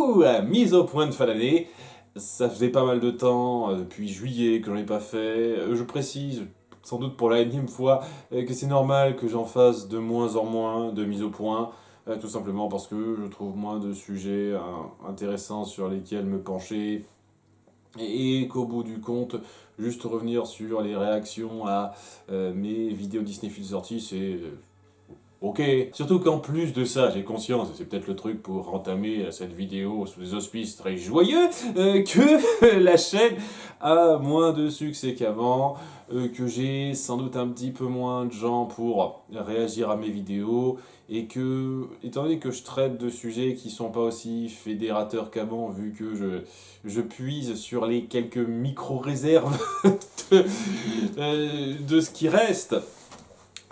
Wouhou! Mise au point de fin d'année. Ça faisait pas mal de temps, depuis juillet, que j'en ai pas fait. Je précise, sans doute pour la énième fois, que c'est normal que j'en fasse de moins en moins de mise au point. Tout simplement parce que je trouve moins de sujets intéressants sur lesquels me pencher. Et qu'au bout du compte, juste revenir sur les réactions à mes vidéos Disney Field sorties, c'est ok. Surtout qu'en plus de ça, j'ai conscience, et c'est peut-être le truc pour entamer cette vidéo sous des auspices très joyeux, que la chaîne a moins de succès qu'avant, que j'ai sans doute un petit peu moins de gens pour réagir à mes vidéos, et que, étant donné que je traite de sujets qui sont pas aussi fédérateurs qu'avant, vu que je puise sur les quelques micro-réserves de, de ce qui reste,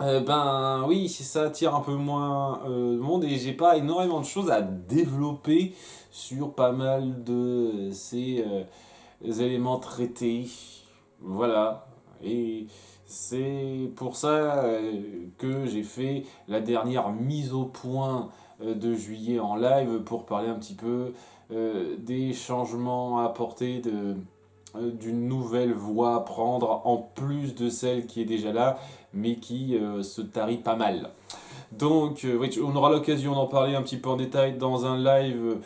ben oui, ça attire un peu moins de monde et j'ai pas énormément de choses à développer sur pas mal de ces éléments traités. Voilà. Et c'est pour ça que j'ai fait la dernière mise au point de juillet en live pour parler un petit peu des changements à apporter d'une nouvelle voie à prendre en plus de celle qui est déjà là mais qui se tarit pas mal. Donc, oui, on aura l'occasion d'en parler un petit peu en détail dans un live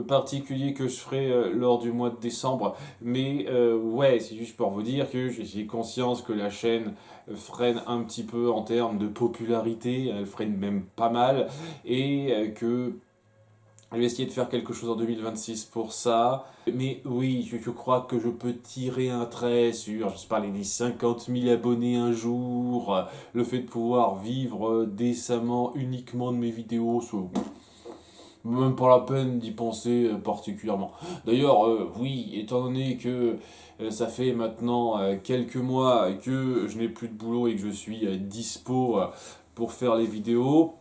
particulier que je ferai lors du mois de décembre. Mais ouais, c'est juste pour vous dire que j'ai conscience que la chaîne freine un petit peu en termes de popularité, elle freine même pas mal, et que je vais essayer de faire quelque chose en 2026 pour ça. Mais oui, je crois que je peux tirer un trait sur, je sais pas, les 50 000 abonnés un jour, le fait de pouvoir vivre décemment uniquement de mes vidéos, même pas la peine d'y penser particulièrement. D'ailleurs, oui, étant donné que ça fait maintenant quelques mois que je n'ai plus de boulot et que je suis dispo pour faire les vidéos,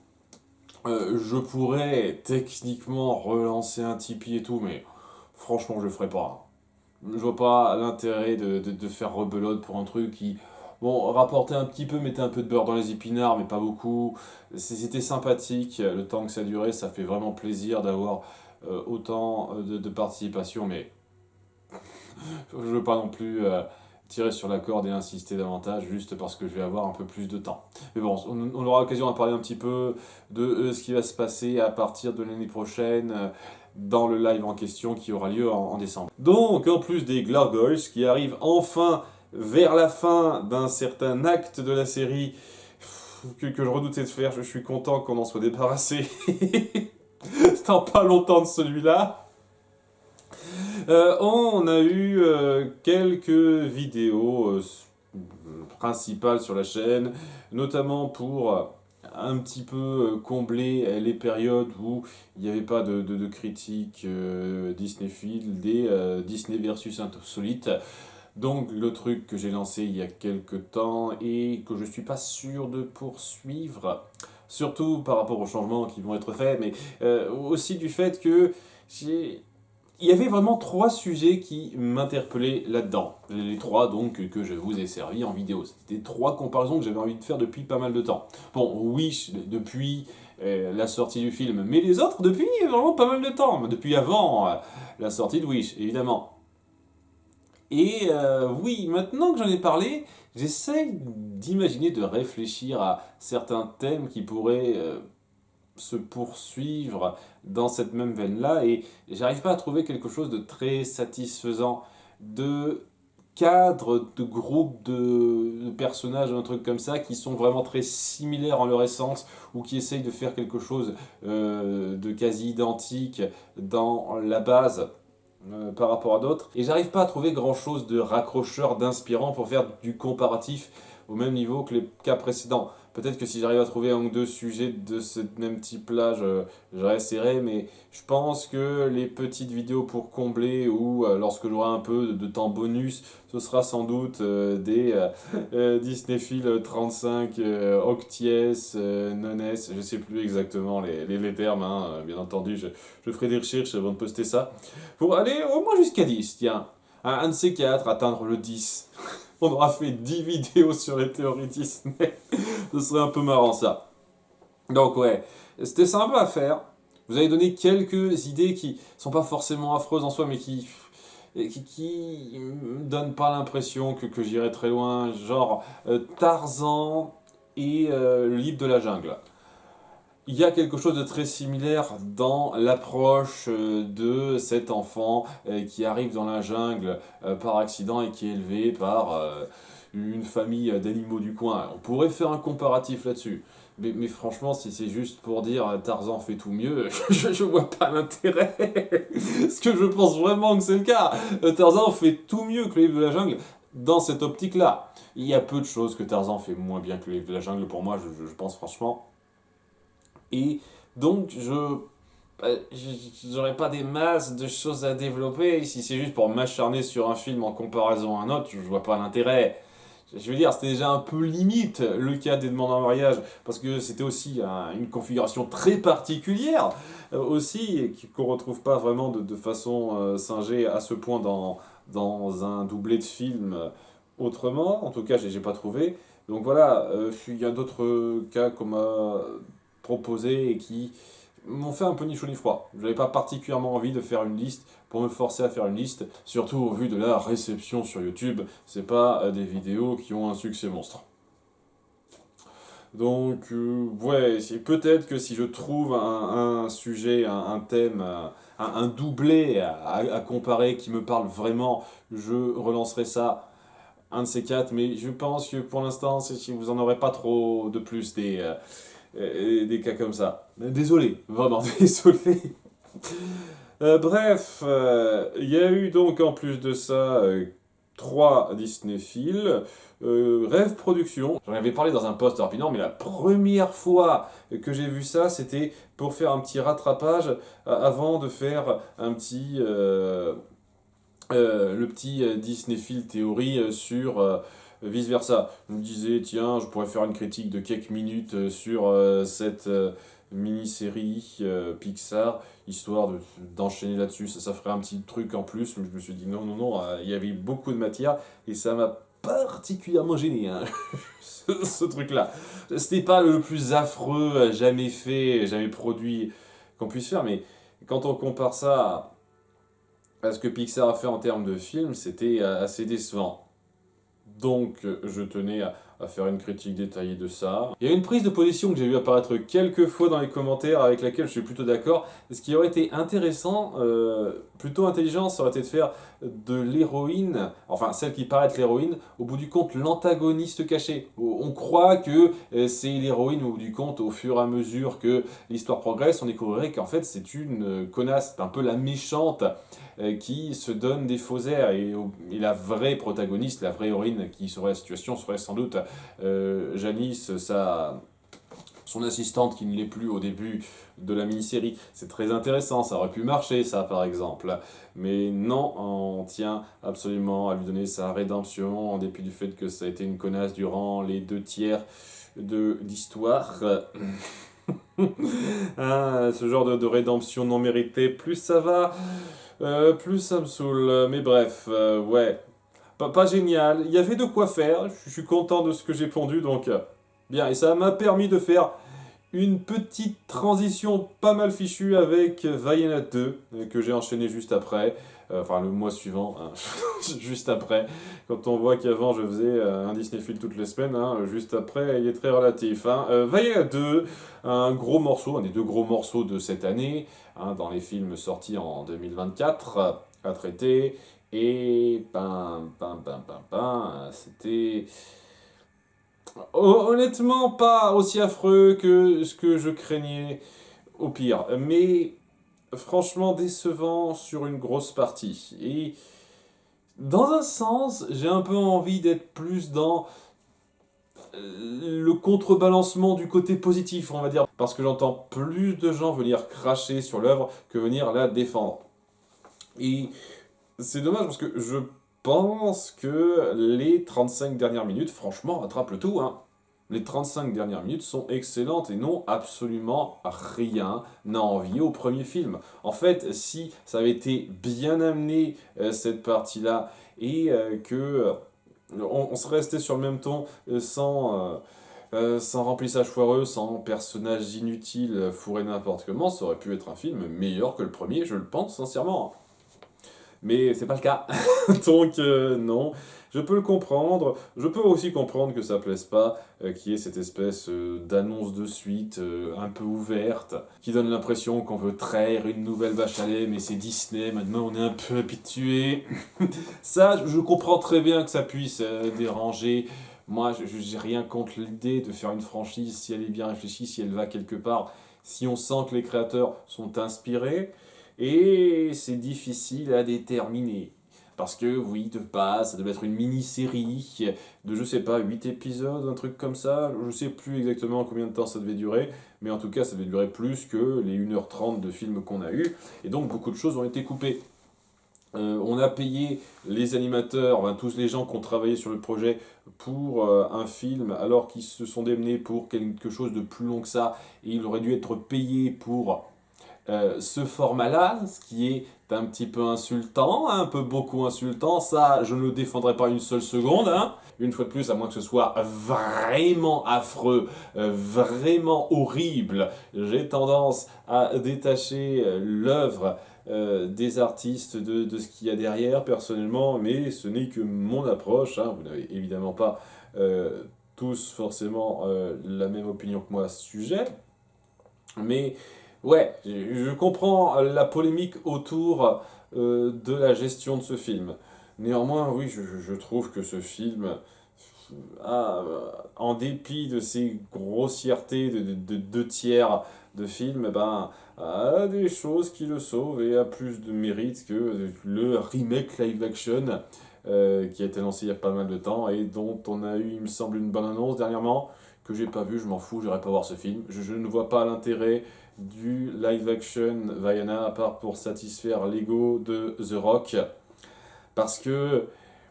je pourrais techniquement relancer un Tipeee et tout, mais franchement, je le ferai pas. Je vois pas l'intérêt de faire rebelote pour un truc qui, bon, rapportait un petit peu, mettait un peu de beurre dans les épinards, mais pas beaucoup. C'était sympathique, le temps que ça durait, ça fait vraiment plaisir d'avoir autant de participation, mais je veux pas non plus tirer sur la corde et insister davantage juste parce que je vais avoir un peu plus de temps. Mais bon, on aura l'occasion de parler un petit peu de ce qui va se passer à partir de l'année prochaine dans le live en question qui aura lieu en décembre. Donc, en plus des Gargoyles qui arrivent enfin vers la fin d'un certain acte de la série que je redoutais de faire, je suis content qu'on en soit débarrassé. Dans pas longtemps de celui-là. On a eu quelques vidéos principales sur la chaîne, notamment pour un petit peu combler les périodes où il n'y avait pas de critiques Disney Field et Disney versus Insolite. Donc le truc que j'ai lancé il y a quelques temps et que je suis pas sûr de poursuivre, surtout par rapport aux changements qui vont être faits, mais aussi du fait que j'ai il y avait vraiment trois sujets qui m'interpellaient là-dedans. Les trois donc que je vous ai servi en vidéo. C'était trois comparaisons que j'avais envie de faire depuis pas mal de temps. Bon, Wish depuis la sortie du film, mais les autres depuis vraiment pas mal de temps. Depuis avant la sortie de Wish, évidemment. Et oui, maintenant que j'en ai parlé, j'essaye d'imaginer, de réfléchir à certains thèmes qui pourraient se poursuivre dans cette même veine-là et j'arrive pas à trouver quelque chose de très satisfaisant, de cadre, de groupe de personnages, un truc comme ça, qui sont vraiment très similaires en leur essence ou qui essayent de faire quelque chose de quasi identique dans la base. Par rapport à d'autres, et j'arrive pas à trouver grand chose de raccrocheur, d'inspirant pour faire du comparatif au même niveau que les cas précédents. Peut-être que si j'arrive à trouver un ou deux sujets de ce même type-là, je réessayerai, mais je pense que les petites vidéos pour combler ou lorsque j'aurai un peu de temps bonus, ce sera sans doute des Disneyfield 35, Octies, Nones, je sais plus exactement les termes, hein, bien entendu, je ferai des recherches avant de poster ça, pour aller au moins jusqu'à 10, tiens, un de ces quatre, atteindre le 10. On aura fait 10 vidéos sur les théories Disney. Ce serait un peu marrant ça. Donc ouais, c'était sympa à faire. Vous avez donné quelques idées qui sont pas forcément affreuses en soi, mais qui me donnent pas l'impression que j'irai très loin. Genre Tarzan et le livre de la jungle. Il y a quelque chose de très similaire dans l'approche de cet enfant qui arrive dans la jungle par accident et qui est élevé par une famille d'animaux du coin. On pourrait faire un comparatif là-dessus. Mais franchement, si c'est juste pour dire Tarzan fait tout mieux, je vois pas l'intérêt. Parce que je pense vraiment que c'est le cas. Tarzan fait tout mieux que le livre de la jungle dans cette optique-là. Il y a peu de choses que Tarzan fait moins bien que le livre de la jungle pour moi, je pense franchement. Et donc, j'aurais pas des masses de choses à développer. Si c'est juste pour m'acharner sur un film en comparaison à un autre, je vois pas l'intérêt. Je veux dire, c'était déjà un peu limite le cas des demandes en mariage, parce que c'était aussi une configuration très particulière, aussi, et qu'on retrouve pas vraiment de façon singée à ce point dans un doublé de film autrement. En tout cas, j'ai pas trouvé. Donc voilà, il y a d'autres cas qu'on m'a proposé et qui m'ont fait un peu ni chaud ni froid. Je n'avais pas particulièrement envie de faire une liste pour me forcer à faire une liste, surtout au vu de la réception sur YouTube. C'est pas des vidéos qui ont un succès monstre. Donc, ouais, c'est peut-être que si je trouve un sujet, un thème, un doublé à comparer qui me parle vraiment, je relancerai ça, un de ces quatre. Mais je pense que pour l'instant, vous en aurez pas trop de plus des cas comme ça. Désolé, vraiment désolé. Bref, il y a eu donc en plus de ça trois Disney-Files. Rêve Production, j'en avais parlé dans un post rapidement, mais la première fois que j'ai vu ça, c'était pour faire un petit rattrapage avant de faire le petit Disney-File théorie sur vice versa. Je me disais, tiens, je pourrais faire une critique de quelques minutes sur cette mini-série Pixar, histoire d'enchaîner là-dessus. Ça ferait un petit truc en plus. Je me suis dit, non, non, non, il y avait beaucoup de matière et ça m'a particulièrement gêné, hein, ce truc-là. C'était pas le plus affreux jamais fait, jamais produit qu'on puisse faire, mais quand on compare ça à ce que Pixar a fait en termes de films, c'était assez décevant. Donc, je tenais à faire une critique détaillée de ça. Il y a une prise de position que j'ai vu apparaître quelques fois dans les commentaires avec laquelle je suis plutôt d'accord. Ce qui aurait été intéressant, plutôt intelligent, ça aurait été de faire de l'héroïne, enfin celle qui paraît être l'héroïne, au bout du compte l'antagoniste caché. On croit que c'est l'héroïne, au bout du compte, au fur et à mesure que l'histoire progresse, on découvrirait qu'en fait c'est une connasse, c'est un peu la méchante qui se donne des faux airs. Et la vraie protagoniste, la vraie héroïne qui saurait la situation, serait sans doute Janice, son assistante qui ne l'est plus au début de la mini-série. C'est très intéressant, ça aurait pu marcher ça par exemple. Mais non, on tient absolument à lui donner sa rédemption, en dépit du fait que ça a été une connasse durant les 2 tiers de l'histoire. Ah, ce genre de rédemption non méritée, plus ça va, plus ça me saoule. Mais bref, ouais, pas génial. Il y avait de quoi faire. Je suis content de ce que j'ai pondu, donc bien. Et ça m'a permis de faire une petite transition pas mal fichue avec Vaiana 2, que j'ai enchaîné juste après. Enfin, le mois suivant, hein, juste après. Quand on voit qu'avant je faisais un Disney Film toutes les semaines, hein, juste après, il est très relatif. Hein. Vaiana 2, un gros morceau, un des deux gros morceaux de cette année, hein, dans les films sortis en 2024, à traiter. Et c'était honnêtement pas aussi affreux que ce que je craignais au pire, mais franchement décevant sur une grosse partie. Et dans un sens, j'ai un peu envie d'être plus dans le contrebalancement du côté positif, on va dire, parce que j'entends plus de gens venir cracher sur l'œuvre que venir la défendre. Et c'est dommage parce que je pense que les 35 dernières minutes, franchement, rattrapent le tout, hein. Les 35 dernières minutes sont excellentes et n'ont absolument rien à envier au premier film. En fait, si ça avait été bien amené, cette partie-là, et que on serait resté sur le même ton sans Sans remplissage foireux, sans personnages inutiles, fourrés n'importe comment, ça aurait pu être un film meilleur que le premier, je le pense sincèrement. Mais c'est pas le cas. Donc non, je peux le comprendre. Je peux aussi comprendre que ça plaise pas, qu'il y ait cette espèce d'annonce de suite un peu ouverte, qui donne l'impression qu'on veut traire une nouvelle vache à lait, mais c'est Disney, maintenant on est un peu habitué. Ça, je comprends très bien que ça puisse déranger. Moi, j'ai rien contre l'idée de faire une franchise si elle est bien réfléchie, si elle va quelque part, si on sent que les créateurs sont inspirés. Et c'est difficile à déterminer. Parce que oui, de base, ça devait être une mini-série de, je sais pas, 8 épisodes, un truc comme ça. Je sais plus exactement combien de temps ça devait durer, mais en tout cas, ça devait durer plus que les 1h30 de film qu'on a eu. Et donc, beaucoup de choses ont été coupées. On a payé les animateurs, enfin, tous les gens qui ont travaillé sur le projet pour un film, alors qu'ils se sont démenés pour quelque chose de plus long que ça, et il aurait dû être payé pour ce format-là, ce qui est un petit peu insultant, un peu beaucoup insultant, ça je ne le défendrai pas une seule seconde, hein. Une fois de plus, à moins que ce soit vraiment affreux, vraiment horrible, j'ai tendance à détacher l'œuvre des artistes de ce qu'il y a derrière, personnellement, mais ce n'est que mon approche, hein. Vous n'avez évidemment pas tous forcément la même opinion que moi à ce sujet, mais ouais, je comprends la polémique autour de la gestion de ce film. Néanmoins, oui, je trouve que ce film a, en dépit de ses grossièretés de 2 tiers de film, eh ben, a des choses qui le sauvent et a plus de mérite que le remake live action qui a été lancé il y a pas mal de temps et dont on a eu, il me semble, une bonne annonce dernièrement que j'ai pas vu, je m'en fous, j'irai pas voir ce film. Je ne vois pas l'intérêt du live action Vaiana à part pour satisfaire l'ego de The Rock parce que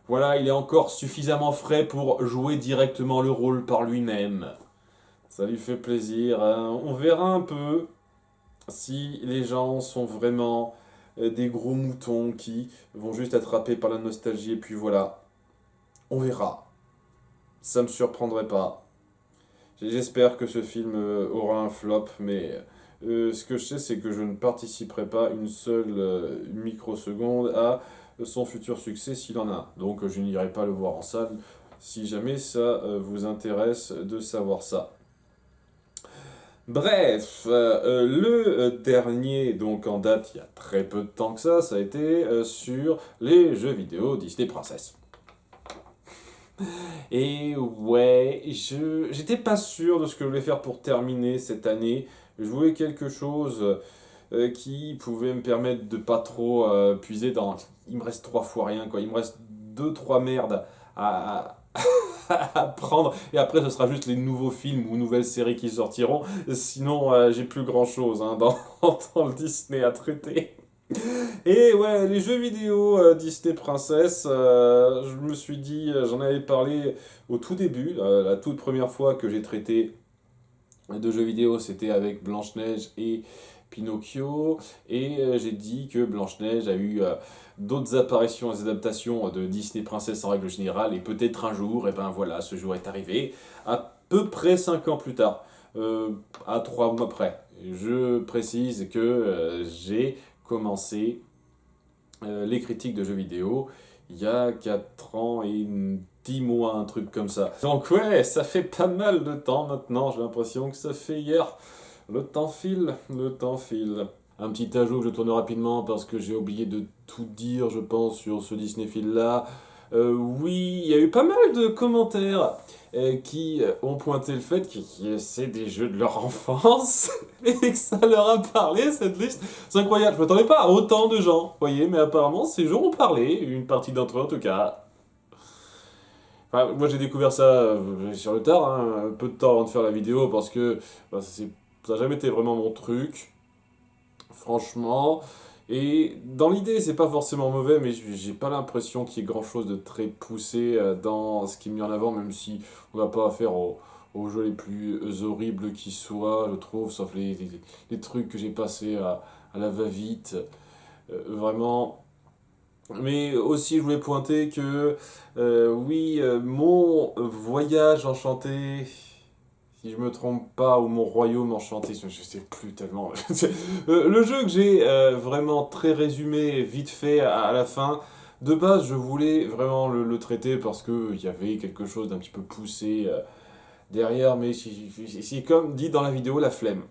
voilà, il est encore suffisamment frais pour jouer directement le rôle par lui-même. Ça lui fait plaisir, hein. On verra un peu si les gens sont vraiment des gros moutons qui vont juste être happés par la nostalgie et puis voilà. On verra. Ça me surprendrait pas. J'espère que ce film aura un flop, mais ce que je sais, c'est que je ne participerai pas une seule microseconde à son futur succès s'il en a. Donc je n'irai pas le voir en salle si jamais ça vous intéresse de savoir ça. Bref, le dernier, donc en date, il y a très peu de temps que ça a été sur les jeux vidéo Disney Princess. Et ouais, j'étais pas sûr de ce que je voulais faire pour terminer cette année. Je voulais quelque chose qui pouvait me permettre de pas trop puiser dans. Il me reste 3 fois rien, quoi. Il me reste 2, 3 merdes à, à prendre. Et après, ce sera juste les nouveaux films ou nouvelles séries qui sortiront. Sinon, j'ai plus grand chose hein, dans le Disney à traiter. Et ouais, les jeux vidéo Disney Princess, je me suis dit, j'en avais parlé au tout début, la toute première fois que j'ai traité de jeux vidéo, c'était avec Blanche-Neige et Pinocchio, et j'ai dit que Blanche-Neige a eu d'autres apparitions et adaptations de Disney Princess en règle générale, et peut-être un jour, et ben voilà, ce jour est arrivé, à peu près 5 ans plus tard, à 3 mois près. Je précise que j'ai commencé les critiques de jeux vidéo il y a 4 ans et 10 mois, un truc comme ça. Donc ouais, ça fait pas mal de temps maintenant, j'ai l'impression que ça fait hier. Le temps file, le temps file. Un petit ajout que je tourne rapidement parce que j'ai oublié de tout dire, je pense, sur ce Disney Film-là. Oui, il y a eu pas mal de commentaires qui ont pointé le fait que c'est des jeux de leur enfance et que ça leur a parlé cette liste. C'est incroyable, je m'attendais pas à autant de gens, vous voyez, mais apparemment ces gens ont parlé, une partie d'entre eux en tout cas. Enfin, moi j'ai découvert ça sur le tard, hein, peu de temps avant de faire la vidéo parce que bah, ça n'a jamais été vraiment mon truc, franchement. Et dans l'idée, c'est pas forcément mauvais, mais j'ai pas l'impression qu'il y ait grand chose de très poussé dans ce qui est mis en avant, même si on n'a pas affaire aux jeux les plus horribles qui soient, je trouve, sauf les trucs que j'ai passés à la va-vite. Vraiment. Mais aussi, je voulais pointer que, oui, mon voyage enchanté si je me trompe pas, ou Mon Royaume Enchanté, je sais plus tellement. Le jeu que j'ai vraiment très résumé, vite fait, à la fin, de base, je voulais vraiment le traiter parce qu'il y avait quelque chose d'un petit peu poussé derrière, mais c'est comme dit dans la vidéo, la flemme.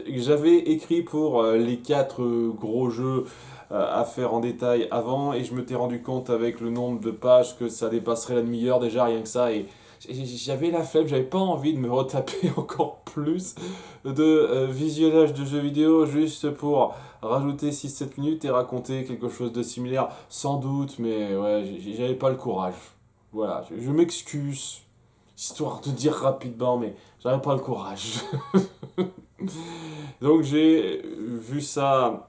J'avais écrit pour les 4 gros jeux à faire en détail avant, et je m'étais rendu compte avec le nombre de pages que ça dépasserait la demi-heure déjà, rien que ça, et j'avais la flemme, j'avais pas envie de me retaper encore plus de visionnage de jeux vidéo juste pour rajouter 6-7 minutes et raconter quelque chose de similaire, sans doute, mais ouais, j'avais pas le courage. Voilà, je m'excuse, histoire de dire rapidement, mais j'avais pas le courage. Donc j'ai vu ça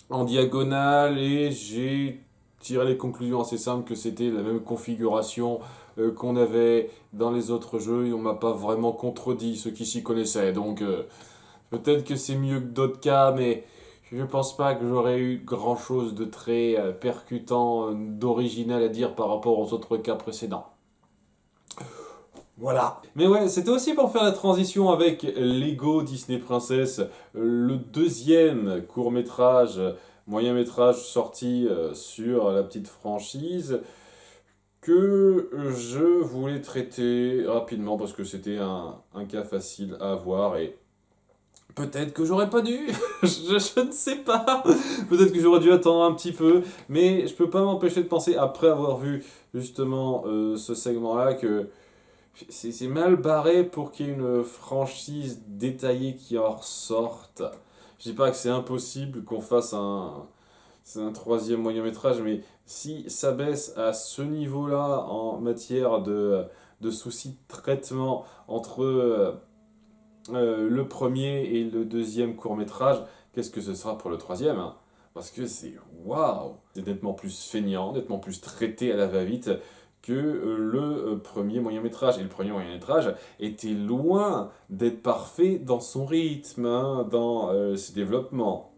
en diagonale et j'ai tiré les conclusions assez simples que c'était la même configuration qu'on avait dans les autres jeux, et on m'a pas vraiment contredit, ceux qui s'y connaissaient. Donc peut-être que c'est mieux que d'autres cas, mais je pense pas que j'aurais eu grand chose de très percutant, d'original à dire par rapport aux autres cas précédents. Voilà. Mais ouais, c'était aussi pour faire la transition avec Lego Disney Princess, le deuxième court-métrage, moyen-métrage sorti sur la petite franchise, que je voulais traiter rapidement parce que c'était un cas facile à avoir, et peut-être que j'aurais pas dû, je ne sais pas, peut-être que j'aurais dû attendre un petit peu, mais je peux pas m'empêcher de penser, après avoir vu justement ce segment-là, que c'est mal barré pour qu'il y ait une franchise détaillée qui en ressorte. Je dis pas que c'est impossible qu'on fasse c'est un troisième moyen-métrage, mais si ça baisse à ce niveau-là en matière de soucis de traitement entre le premier et le deuxième court-métrage, qu'est-ce que ce sera pour le troisième, hein? Parce que c'est waouh! C'est nettement plus feignant, nettement plus traité à la va-vite que le premier moyen-métrage. Et le premier moyen-métrage était loin d'être parfait dans son rythme, hein, dans ses développements.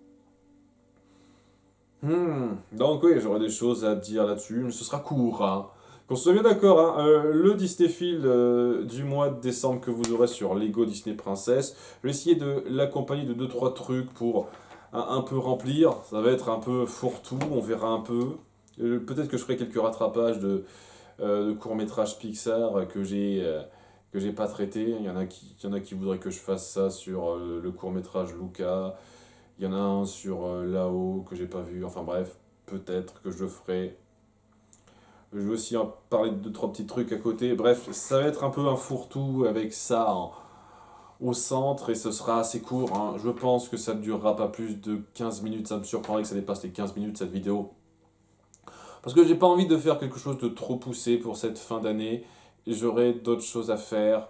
Donc oui, j'aurai des choses à dire là-dessus, mais ce sera court, hein. Qu'on soit bien d'accord, hein, le Disney Field du mois de décembre que vous aurez sur Lego Disney Princess, je vais essayer de l'accompagner de deux trois trucs pour un peu remplir. Ça va être un peu fourre-tout, on verra un peu. Peut-être que je ferai quelques rattrapages de courts-métrages Pixar que j'ai pas traité. Il y en a qui voudraient que je fasse ça sur le court-métrage Luca. Il y en a un sur là-haut que j'ai pas vu. Enfin bref, peut-être que je le ferai. Je vais aussi en parler de deux, trois petits trucs à côté. Bref, ça va être un peu un fourre-tout avec ça au centre, et ce sera assez court, hein. Je pense que ça ne durera pas plus de 15 minutes. Ça me surprendrait que ça dépasse les 15 minutes cette vidéo. Parce que j'ai pas envie de faire quelque chose de trop poussé pour cette fin d'année. J'aurai d'autres choses à faire.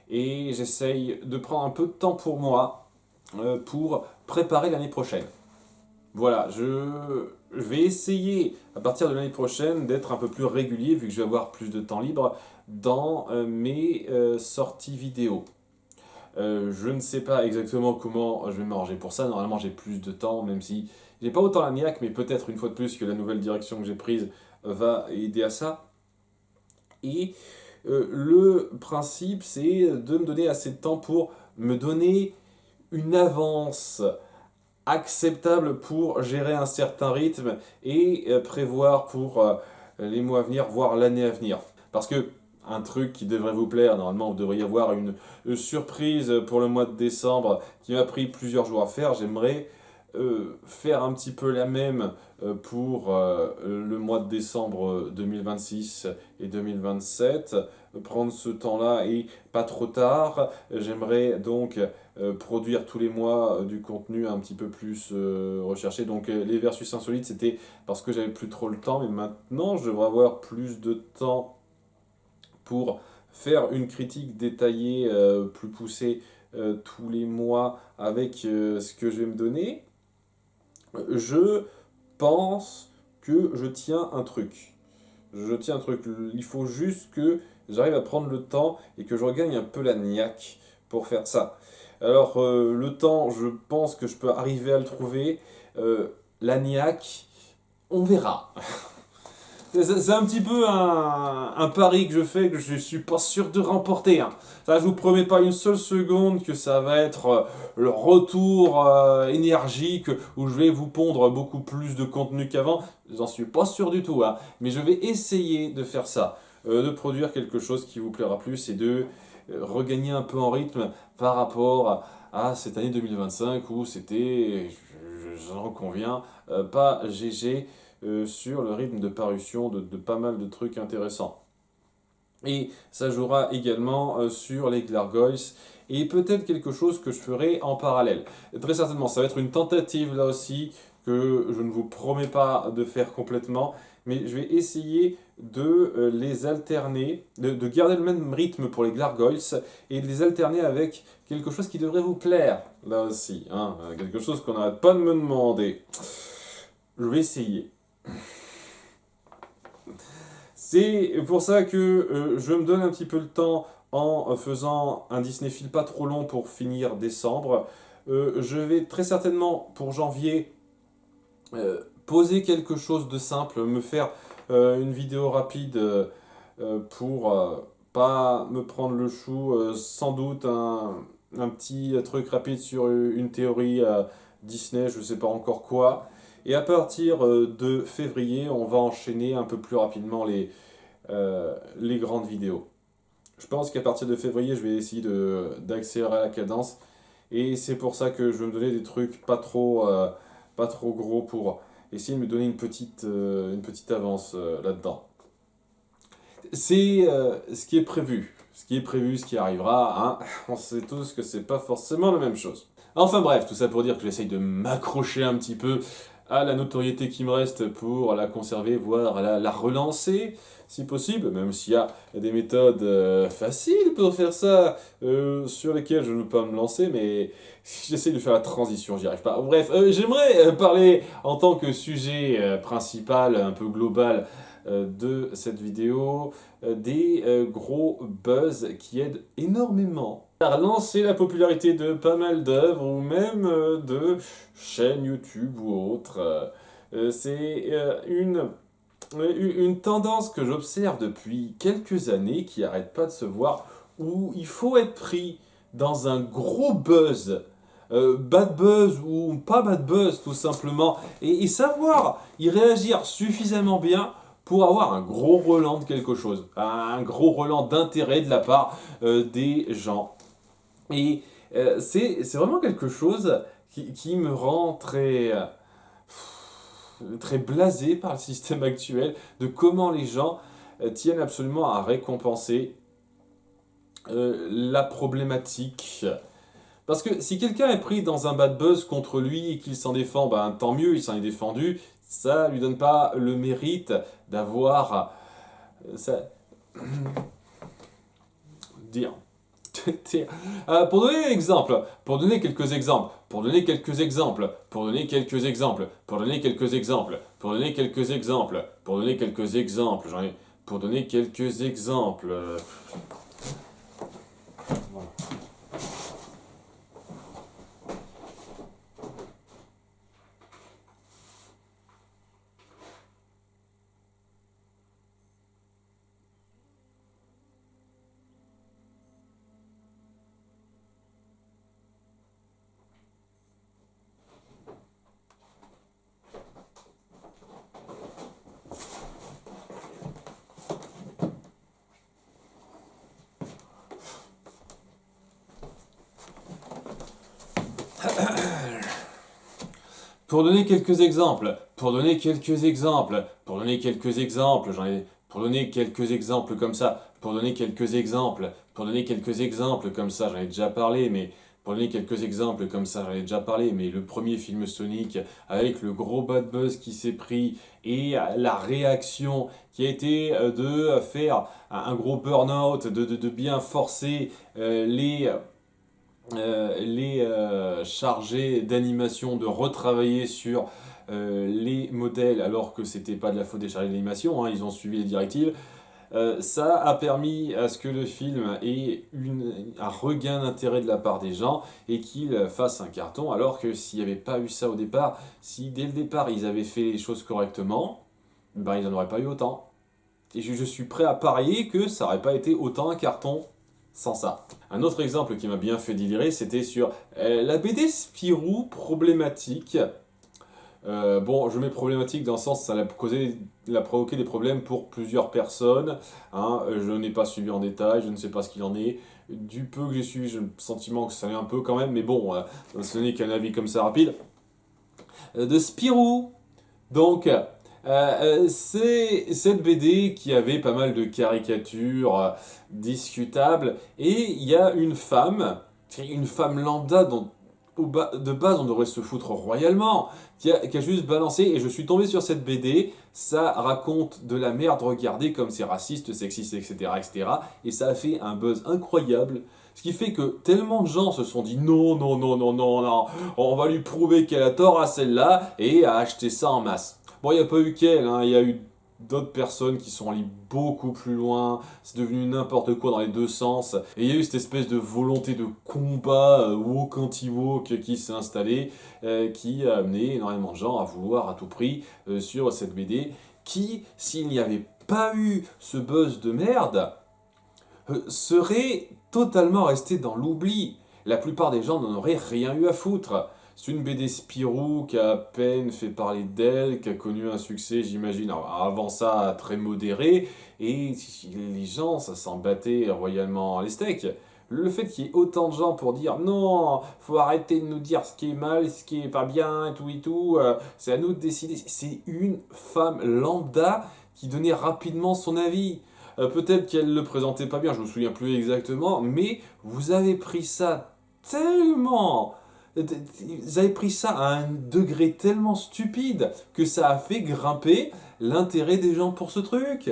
Et j'essaye de prendre un peu de temps pour moi pour préparer l'année prochaine. Voilà, je vais essayer à partir de l'année prochaine d'être un peu plus régulier, vu que je vais avoir plus de temps libre dans mes sorties vidéo. Je ne sais pas exactement comment je vais m'arranger pour ça. Normalement, j'ai plus de temps, même si j'ai pas autant la niaque, mais peut-être une fois de plus que la nouvelle direction que j'ai prise va aider à ça. Et le principe, c'est de me donner assez de temps pour me donner une avance acceptable pour gérer un certain rythme et prévoir pour les mois à venir, voire l'année à venir. Parce que un truc qui devrait vous plaire, normalement vous devriez avoir une surprise pour le mois de décembre qui m'a pris plusieurs jours à faire. J'aimerais faire un petit peu la même pour le mois de décembre 2026 et 2027. Prendre ce temps-là et pas trop tard. J'aimerais donc produire tous les mois du contenu un petit peu plus recherché. Donc les versus insolites, c'était parce que j'avais plus trop le temps, mais maintenant je devrais avoir plus de temps pour faire une critique détaillée, plus poussée tous les mois avec ce que je vais me donner. Je pense que je tiens un truc. Je tiens un truc. Il faut juste que j'arrive à prendre le temps et que je regagne un peu la niaque pour faire ça. Alors, le temps, je pense que je peux arriver à le trouver. La niaque, on verra. C'est un petit peu un pari que je fais que je suis pas sûr de remporter, hein. Ça, je vous promets pas une seule seconde que ça va être le retour énergique où je vais vous pondre beaucoup plus de contenu qu'avant. J'en suis pas sûr du tout, hein. Mais je vais essayer de faire ça, de produire quelque chose qui vous plaira plus et de regagner un peu en rythme par rapport à cette année 2025 où c'était, j'en conviens, pas GG sur le rythme de parution de pas mal de trucs intéressants. Et ça jouera également sur les Gargoyles et peut-être quelque chose que je ferai en parallèle. Très certainement, ça va être une tentative là aussi que je ne vous promets pas de faire complètement, mais je vais essayer de les alterner, de garder le même rythme pour les Gargoyles et de les alterner avec quelque chose qui devrait vous plaire là aussi, hein, quelque chose qu'on n'arrête pas de me demander. Je vais essayer. C'est pour ça que je me donne un petit peu le temps en faisant un Disney Fil pas trop long pour finir décembre. Je vais très certainement pour janvier poser quelque chose de simple, me faire une vidéo rapide pour pas me prendre le chou, sans doute un petit truc rapide sur une théorie Disney, je sais pas encore quoi. Et à partir de février, on va enchaîner un peu plus rapidement les grandes vidéos. Je pense qu'à partir de février, je vais essayer d'accélérer la cadence. Et c'est pour ça que je vais me donner des trucs pas trop gros pour essayer de me donner une petite avance là-dedans. C'est ce qui est prévu. Ce qui est prévu, ce qui arrivera, hein. On sait tous que c'est pas forcément la même chose. Enfin bref, tout ça pour dire que j'essaye de m'accrocher un petit peu à la notoriété qui me reste pour la conserver, voire la relancer, si possible, même s'il y a des méthodes faciles pour faire ça, sur lesquelles je ne veux pas me lancer, mais j'essaie de faire la transition, j'y arrive pas. Bref, j'aimerais parler en tant que sujet principal, un peu global, de cette vidéo, des gros buzz qui aident énormément à lancer la popularité de pas mal d'œuvres ou même chaînes YouTube ou autres. C'est une tendance que j'observe depuis quelques années qui arrête pas de se voir, où il faut être pris dans un gros buzz, bad buzz ou pas bad buzz tout simplement, et savoir y réagir suffisamment bien pour avoir un gros relan de quelque chose, un gros relan d'intérêt de la part des gens. Et c'est vraiment quelque chose qui me rend très blasé par le système actuel, de comment les gens tiennent absolument à récompenser la problématique. Parce que si quelqu'un est pris dans un bad buzz contre lui et qu'il s'en défend, ben tant mieux, il s'en est défendu, ça lui donne pas le mérite d'avoir ça. Dire. Pour donner un exemple, pour donner quelques exemples, pour donner quelques exemples, pour donner quelques exemples, pour donner quelques exemples, pour donner quelques exemples, pour donner quelques exemples, pour donner quelques exemples. Voilà. Pour donner quelques exemples, pour donner quelques exemples, pour donner quelques exemples, pour donner quelques exemples comme ça, pour donner quelques exemples, pour donner quelques exemples comme ça, j'en ai déjà parlé, mais pour donner quelques exemples comme ça, j'en ai déjà parlé, mais le premier film Sonic, avec le gros bad buzz qui s'est pris et la réaction qui a été de faire un gros burn-out, de bien forcer les chargés d'animation de retravailler sur les modèles alors que c'était pas de la faute des chargés d'animation, hein, ils ont suivi les directives. Ça a permis à ce que le film ait un regain d'intérêt de la part des gens et qu'il fasse un carton, alors que s'il n'y avait pas eu ça au départ, si dès le départ ils avaient fait les choses correctement, ben ils n'en auraient pas eu autant. Et je suis prêt à parier que ça n'aurait pas été autant un carton sans ça. Un autre exemple qui m'a bien fait délirer, c'était sur la BD Spirou problématique. Bon, je mets problématique dans le sens ça a provoqué des problèmes pour plusieurs personnes. Hein. Je n'ai pas suivi en détail, je ne sais pas ce qu'il en est. Du peu que j'ai suivi, j'ai le sentiment que ça allait un peu quand même, mais bon, ce n'est qu'un avis comme ça rapide. De Spirou. Donc, c'est cette BD qui avait pas mal de caricatures discutables, et il y a une femme lambda dont de base on devrait se foutre royalement, qui a juste balancé, et je suis tombé sur cette BD, ça raconte de la merde, regardez comme c'est raciste, sexiste, etc., etc., et ça a fait un buzz incroyable. Ce qui fait que tellement de gens se sont dit non, non, non, non, non, non, on va lui prouver qu'elle a tort à celle-là, et a acheté ça en masse. Bon, il n'y a pas eu qu'elle, hein, il y a eu d'autres personnes qui sont allées beaucoup plus loin, c'est devenu n'importe quoi dans les deux sens, et il y a eu cette espèce de volonté de combat woke anti-woke qui s'est installée, qui a amené énormément de gens à vouloir à tout prix sur cette BD, qui, s'il n'y avait pas eu ce buzz de merde, serait totalement resté dans l'oubli. La plupart des gens n'en auraient rien eu à foutre. C'est une BD Spirou qui a à peine fait parler d'elle, qui a connu un succès, j'imagine, avant ça très modéré, et les gens, ça s'en battait royalement les steaks. Le fait qu'il y ait autant de gens pour dire non, faut arrêter de nous dire ce qui est mal, ce qui est pas bien, et tout, c'est à nous de décider. C'est une femme lambda qui donnait rapidement son avis. Peut-être qu'elle le présentait pas bien, je me souviens plus exactement, mais vous avez pris ça tellement. Vous avez pris ça à un degré tellement stupide que ça a fait grimper l'intérêt des gens pour ce truc.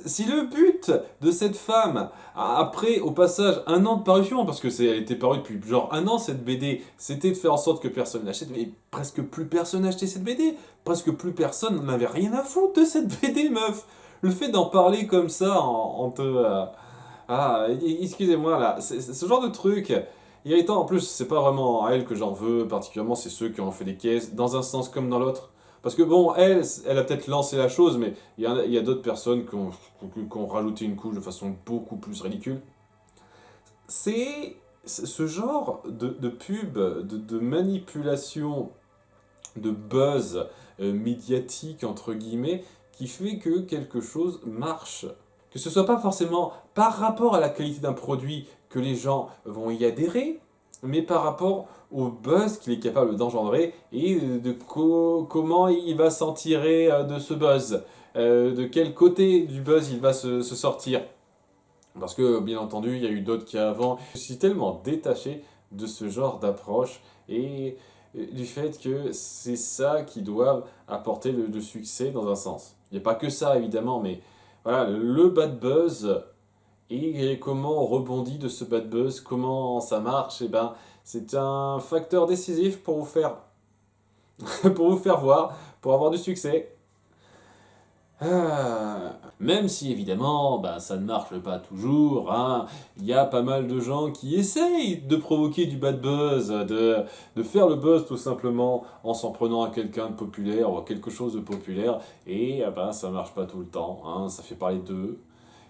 Si le but de cette femme, après au passage un an de parution, parce que elle était parue depuis genre un an cette BD, c'était de faire en sorte que personne l'achète, mais presque plus personne n'achetait cette BD, presque plus personne n'avait rien à foutre de cette BD, meuf. Le fait d'en parler comme ça en te... excusez-moi là, c'est ce genre de truc irritant. En plus, c'est pas vraiment à elle que j'en veux particulièrement, c'est ceux qui ont fait des caisses, dans un sens comme dans l'autre. Parce que bon, elle a peut-être lancé la chose, mais il y a d'autres personnes qui ont rajouté une couche de façon beaucoup plus ridicule. C'est ce genre de pub, de manipulation, de buzz médiatique, entre guillemets, qui fait que quelque chose marche. Que ce soit pas forcément par rapport à la qualité d'un produit que les gens vont y adhérer, mais par rapport au buzz qu'il est capable d'engendrer et de comment il va s'en tirer de ce buzz, de quel côté du buzz il va se sortir. Parce que, bien entendu, il y a eu d'autres cas avant. Je suis tellement détaché de ce genre d'approche et du fait que c'est ça qui doit apporter le succès dans un sens. Il n'y a pas que ça, évidemment, mais voilà, le bad buzz et comment on rebondit de ce bad buzz, comment ça marche, et ben, c'est un facteur décisif pour vous faire, pour vous faire voir, pour avoir du succès. Même si évidemment, bah, ça ne marche pas toujours, hein. Il y a pas mal de gens qui essayent de provoquer du bad buzz, de faire le buzz tout simplement en s'en prenant à quelqu'un de populaire ou à quelque chose de populaire, et bah, ça marche pas tout le temps, hein. Ça fait parler d'eux,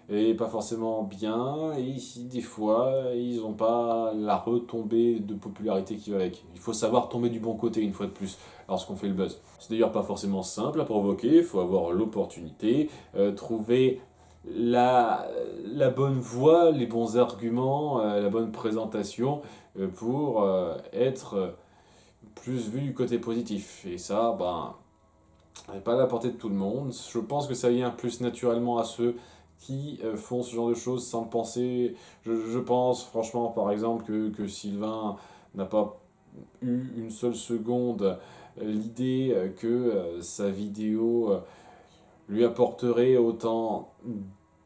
et pas forcément bien, et des fois, ils n'ont pas la retombée de popularité qui va avec. Il faut savoir tomber du bon côté une fois de plus lorsqu'on fait le buzz. C'est d'ailleurs pas forcément simple à provoquer, il faut avoir l'opportunité, trouver la bonne voie, les bons arguments, la bonne présentation pour être plus vu du côté positif. Et ça, ben, n'est pas à la portée de tout le monde. Je pense que ça vient plus naturellement à ceux qui font ce genre de choses sans le penser. Je pense franchement, par exemple, que Sylvain n'a pas eu une seule seconde l'idée que sa vidéo lui apporterait autant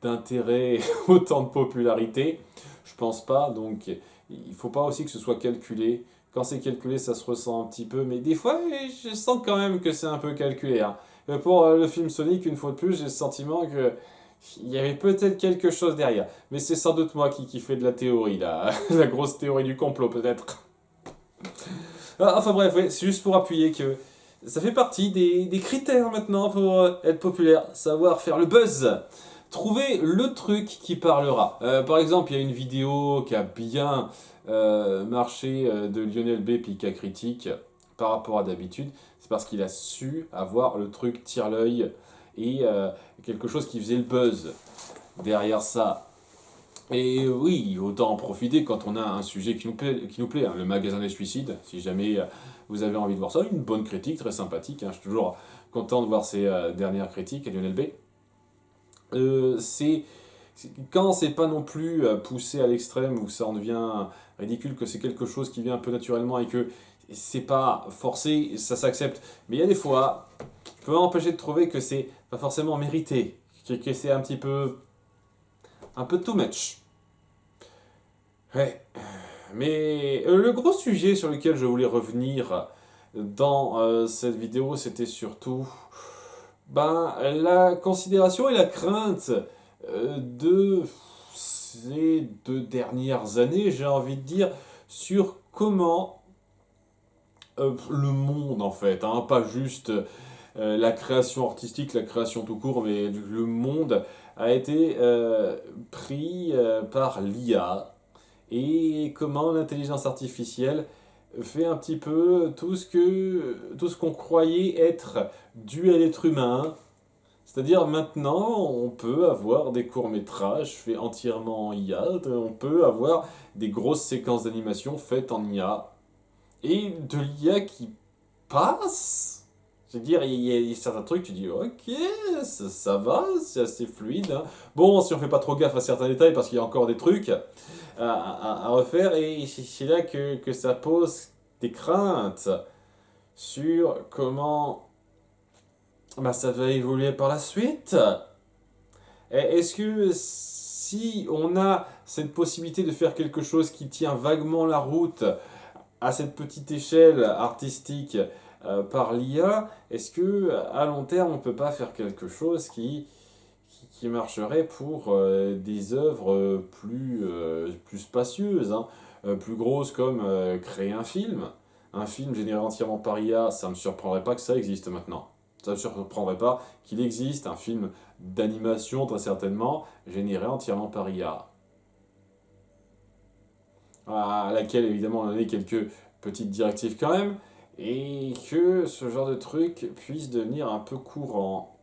d'intérêt, autant de popularité. Je pense pas, donc il faut pas aussi que ce soit calculé. Quand c'est calculé, ça se ressent un petit peu, mais des fois, je sens quand même que c'est un peu calculé, hein. Pour le film Sonic, une fois de plus, j'ai le sentiment que il y avait peut-être quelque chose derrière. Mais c'est sans doute moi qui fais de la théorie, là. La grosse théorie du complot, peut-être. Enfin bref, ouais, c'est juste pour appuyer que Ça fait partie des critères maintenant pour être populaire, savoir faire le buzz. Trouver le truc qui parlera. Par exemple, il y a une vidéo qui a bien marché de Lionel B. Pika Critique par rapport à d'habitude. C'est parce qu'il a su avoir le truc tire-l'œil et quelque chose qui faisait le buzz derrière ça. Et oui, autant en profiter quand on a un sujet qui nous plaît, hein. Le magasin des suicides, si jamais vous avez envie de voir ça, une bonne critique, très sympathique, hein. Je suis toujours content de voir ces dernières critiques à Lionel B. Quand c'est pas non plus poussé à l'extrême où ça en devient ridicule, que c'est quelque chose qui vient un peu naturellement et que c'est pas forcé, ça s'accepte. Mais il y a des fois, je peux m'empêcher de trouver que c'est pas forcément mérité, que c'est un peu too much. Ouais. Mais le gros sujet sur lequel je voulais revenir dans cette vidéo, c'était surtout la considération et la crainte de ces 2 dernières années, j'ai envie de dire, sur comment le monde en fait, hein, pas juste la création artistique, la création tout court, mais le monde a été pris par l'IA et comment l'intelligence artificielle fait un petit peu tout ce qu'on croyait être dû à l'être humain. C'est-à-dire maintenant, on peut avoir des courts-métrages faits entièrement en IA, on peut avoir des grosses séquences d'animation faites en IA, et de l'IA qui passe. Je veux dire, il y a certains trucs, tu dis, ok, ça va, c'est assez fluide, hein. Bon, si on fait pas trop gaffe à certains détails, parce qu'il y a encore des trucs à refaire, et c'est là que ça pose des craintes sur comment ça va évoluer par la suite. Est-ce que si on a cette possibilité de faire quelque chose qui tient vaguement la route à cette petite échelle artistique par l'IA, est-ce que à long terme on peut pas faire quelque chose qui marcherait pour des œuvres plus spacieuses, hein, plus grosses comme créer un film? Un film généré entièrement par IA, ça ne me surprendrait pas que ça existe maintenant. Ça ne me surprendrait pas qu'il existe un film d'animation, très certainement, généré entièrement par IA. À laquelle, évidemment, on a donné quelques petites directives quand même, et que ce genre de truc puisse devenir un peu courant.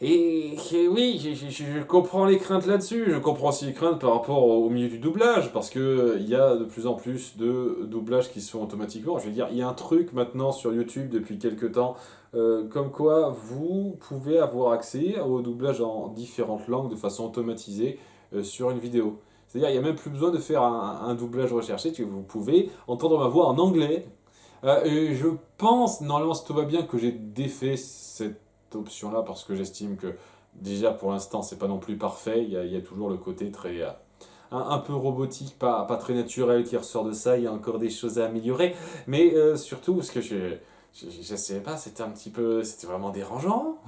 Et oui, je comprends les craintes là-dessus, je comprends aussi les craintes par rapport au milieu du doublage, parce que il y a de plus en plus de doublages qui se font automatiquement. Je veux dire, il y a un truc maintenant sur YouTube depuis quelques temps, comme quoi vous pouvez avoir accès au doublage en différentes langues de façon automatisée sur une vidéo. C'est-à-dire, il n'y a même plus besoin de faire un doublage recherché, que vous pouvez entendre ma voix en anglais. Et je pense, normalement, si tout va bien, que j'ai défait cette option-là parce que j'estime que déjà pour l'instant c'est pas non plus parfait, il y a toujours le côté très un peu robotique, pas très naturel qui ressort de ça, il y a encore des choses à améliorer, mais surtout ce que je sais pas, c'était vraiment dérangeant.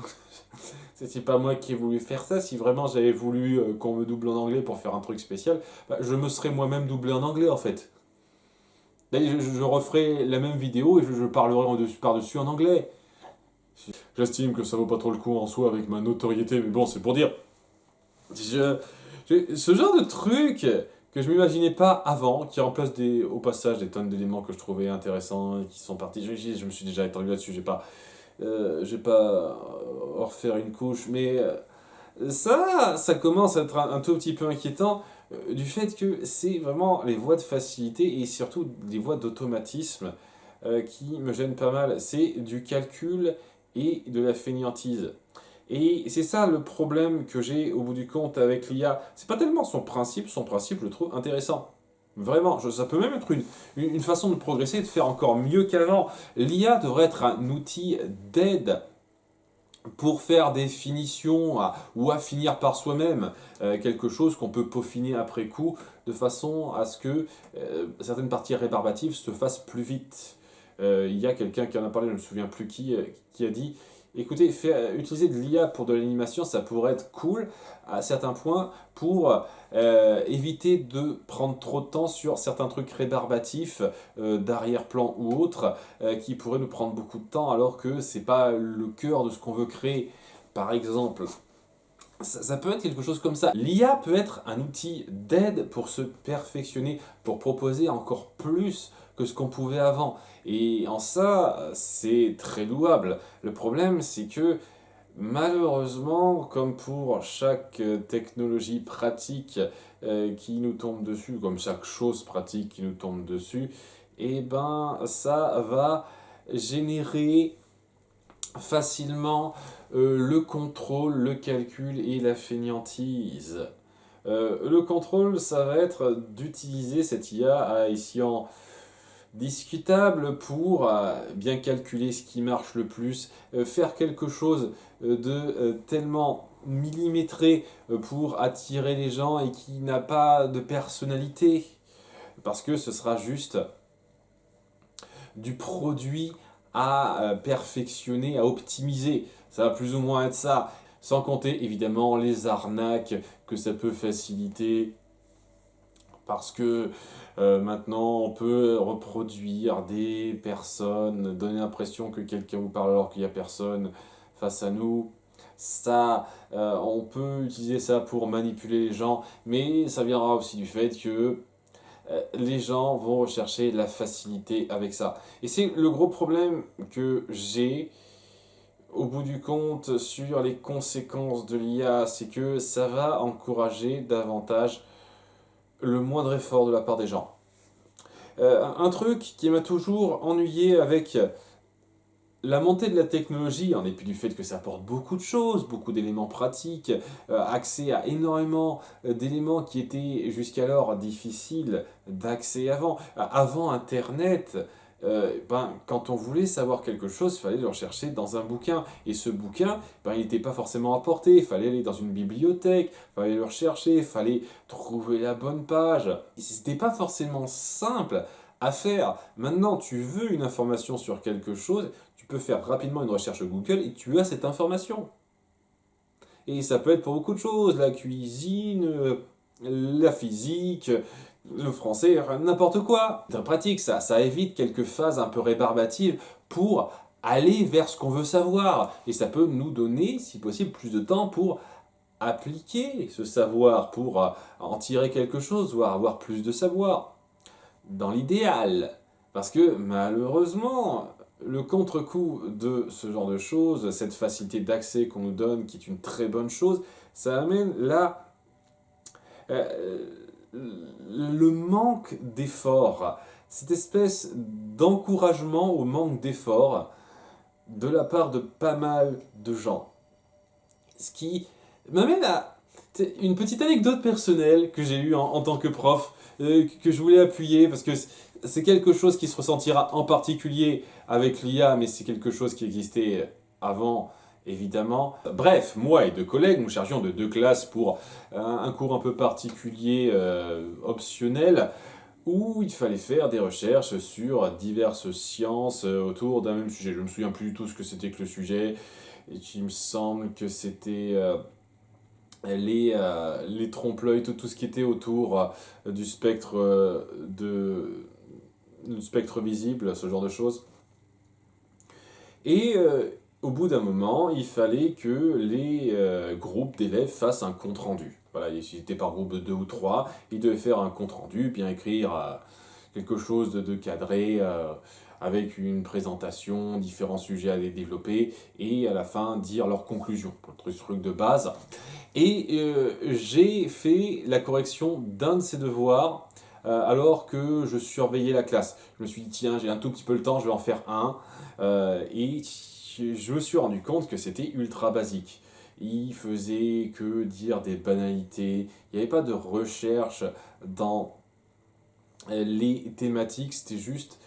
C'était pas moi qui ai voulu faire ça, si vraiment j'avais voulu qu'on me double en anglais pour faire un truc spécial, je me serais moi-même doublé en anglais en fait. Là, je referai la même vidéo et je parlerai par-dessus en anglais. J'estime que ça vaut pas trop le coup en soi avec ma notoriété, mais bon, c'est pour dire. Ce genre de truc que je m'imaginais pas avant, qui remplace au passage des tonnes d'éléments que je trouvais intéressants et qui sont partis. Je me suis déjà étendu là-dessus, je vais pas refaire une couche, mais ça commence à être un tout petit peu inquiétant du fait que c'est vraiment les voies de facilité et surtout les voies d'automatisme qui me gênent pas mal. C'est du calcul et de la fainéantise. Et c'est ça le problème que j'ai au bout du compte avec l'IA. C'est pas tellement son principe je le trouve intéressant. Vraiment, ça peut même être une façon de progresser, de faire encore mieux qu'avant. L'IA devrait être un outil d'aide pour faire des finitions ou à finir par soi-même quelque chose qu'on peut peaufiner après coup de façon à ce que certaines parties rébarbatives se fassent plus vite. Il y a quelqu'un qui en a parlé, je ne me souviens plus qui a dit, écoutez, utiliser de l'IA pour de l'animation, ça pourrait être cool à certains points pour éviter de prendre trop de temps sur certains trucs rébarbatifs d'arrière-plan ou autres qui pourraient nous prendre beaucoup de temps alors que c'est pas le cœur de ce qu'on veut créer. Par exemple, ça peut être quelque chose comme ça. L'IA peut être un outil d'aide pour se perfectionner, pour proposer encore plus que ce qu'on pouvait avant. Et en ça, c'est très louable. Le problème, c'est que malheureusement, comme pour chaque technologie pratique qui nous tombe dessus, comme chaque chose pratique qui nous tombe dessus, eh ben ça va générer facilement le contrôle, le calcul et la fainéantise. Le contrôle, ça va être d'utiliser cette IA à escient discutable pour bien calculer ce qui marche le plus, faire quelque chose de tellement millimétré pour attirer les gens et qui n'a pas de personnalité, parce que ce sera juste du produit à perfectionner, à optimiser. Ça va plus ou moins être ça. Sans compter évidemment les arnaques que ça peut faciliter. Parce que maintenant on peut reproduire des personnes, donner l'impression que quelqu'un vous parle alors qu'il n'y a personne face à nous. Ça, on peut utiliser ça pour manipuler les gens, mais ça viendra aussi du fait que les gens vont rechercher la facilité avec ça. Et c'est le gros problème que j'ai au bout du compte sur les conséquences de l'IA, c'est que ça va encourager davantage le moindre effort de la part des gens. Un truc qui m'a toujours ennuyé avec la montée de la technologie, en dépit du fait que ça apporte beaucoup de choses, beaucoup d'éléments pratiques, accès à énormément d'éléments qui étaient jusqu'alors difficiles d'accès avant. Avant Internet, quand on voulait savoir quelque chose, il fallait le rechercher dans un bouquin. Et ce bouquin, il n'était pas forcément apporté. Il fallait aller dans une bibliothèque, il fallait le rechercher, il fallait trouver la bonne page. C'était pas forcément simple à faire. Maintenant, tu veux une information sur quelque chose, tu peux faire rapidement une recherche Google et tu as cette information. Et ça peut être pour beaucoup de choses, la cuisine, la physique, le français, n'importe quoi. C'est très pratique, ça évite quelques phases un peu rébarbatives pour aller vers ce qu'on veut savoir. Et ça peut nous donner, si possible, plus de temps pour appliquer ce savoir, pour en tirer quelque chose, voire avoir plus de savoir. Dans l'idéal. Parce que malheureusement, le contre-coup de ce genre de choses, cette facilité d'accès qu'on nous donne, qui est une très bonne chose, ça amène là le manque d'effort, cette espèce d'encouragement au manque d'effort de la part de pas mal de gens. Ce qui m'amène à une petite anecdote personnelle que j'ai eue en tant que prof, que je voulais appuyer, parce que c'est quelque chose qui se ressentira en particulier avec l'IA, mais c'est quelque chose qui existait avant, évidemment. Bref, moi et deux collègues, nous chargions de deux classes pour un cours un peu particulier, optionnel, où il fallait faire des recherches sur diverses sciences autour d'un même sujet. Je ne me souviens plus du tout ce que c'était que le sujet, et il me semble que c'était les trompe-l'œil, tout ce qui était autour du spectre le spectre visible, ce genre de choses. Et au bout d'un moment, il fallait que les groupes d'élèves fassent un compte-rendu. Voilà, ils étaient par groupe de 2 ou 3, ils devaient faire un compte-rendu, bien écrire quelque chose de cadré, avec une présentation, différents sujets à développer, et à la fin dire leurs conclusions, un truc de base. Et j'ai fait la correction d'un de ces devoirs alors que je surveillais la classe. Je me suis dit, tiens, j'ai un tout petit peu le temps, je vais en faire un. Et je me suis rendu compte que c'était ultra basique. Il faisait que dire des banalités. Il n'y avait pas de recherche dans les thématiques, c'était juste